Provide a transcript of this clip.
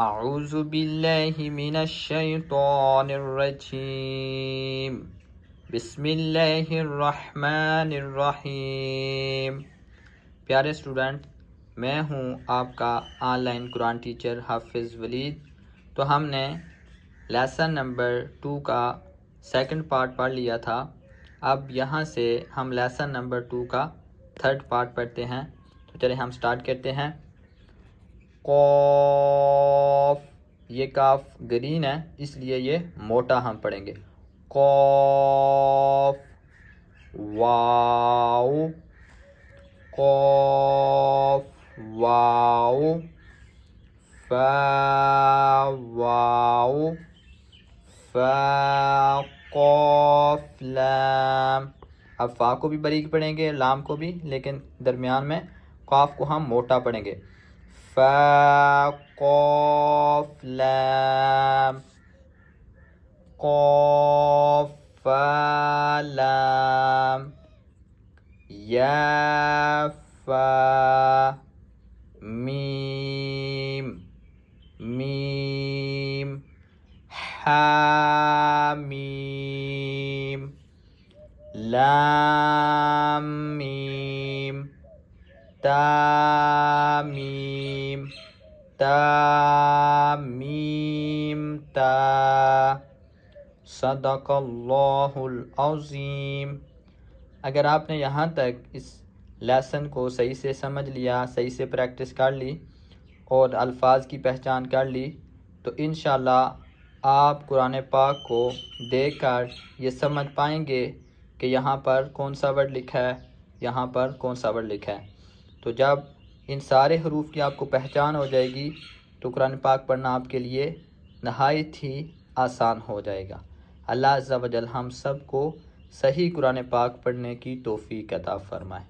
اعوذ باللہ من الشیطان الرجیم بسم اللہ الرحمن الرحیم۔ پیارے اسٹوڈنٹ، میں ہوں آپ کا آن لائن قرآن ٹیچر حافظ ولید۔ تو ہم نے لیسن نمبر 2 کا سیکنڈ پارٹ پڑھ لیا تھا۔ اب یہاں سے ہم لیسن نمبر 2 کا تھرڈ پارٹ پڑھتے ہیں۔ تو چلیں ہم سٹارٹ کرتے ہیں۔ قاف، یہ کاف گرین ہے اس لیے یہ موٹا ہم پڑھیں گے۔ قاف، واو، قاف واو، فا واو، فا قاف لام۔ اب فا کو بھی باریک پڑھیں گے، لام کو بھی، لیکن درمیان میں قاف کو ہم موٹا پڑھیں گے۔ فا قاف لام، قاف فا لام، یا فا میم، میم حا میم، لام میم، تا میم، تا میم تا۔ صدق اللہ العظیم۔ اگر آپ نے یہاں تک اس لیسن کو صحیح سے سمجھ لیا، صحیح سے پریکٹس کر لی اور الفاظ کی پہچان کر لی، تو انشاءاللہ آپ قرآن پاک کو دیکھ کر یہ سمجھ پائیں گے کہ یہاں پر کون سا ورڈ لکھا ہے، یہاں پر کون سا ورڈ لکھا ہے۔ تو جب ان سارے حروف کی آپ کو پہچان ہو جائے گی تو قرآن پاک پڑھنا آپ کے لیے نہایت ہی آسان ہو جائے گا۔ اللہ عز و جل ہم سب کو صحیح قرآن پاک پڑھنے کی توفیق عطا فرمائے۔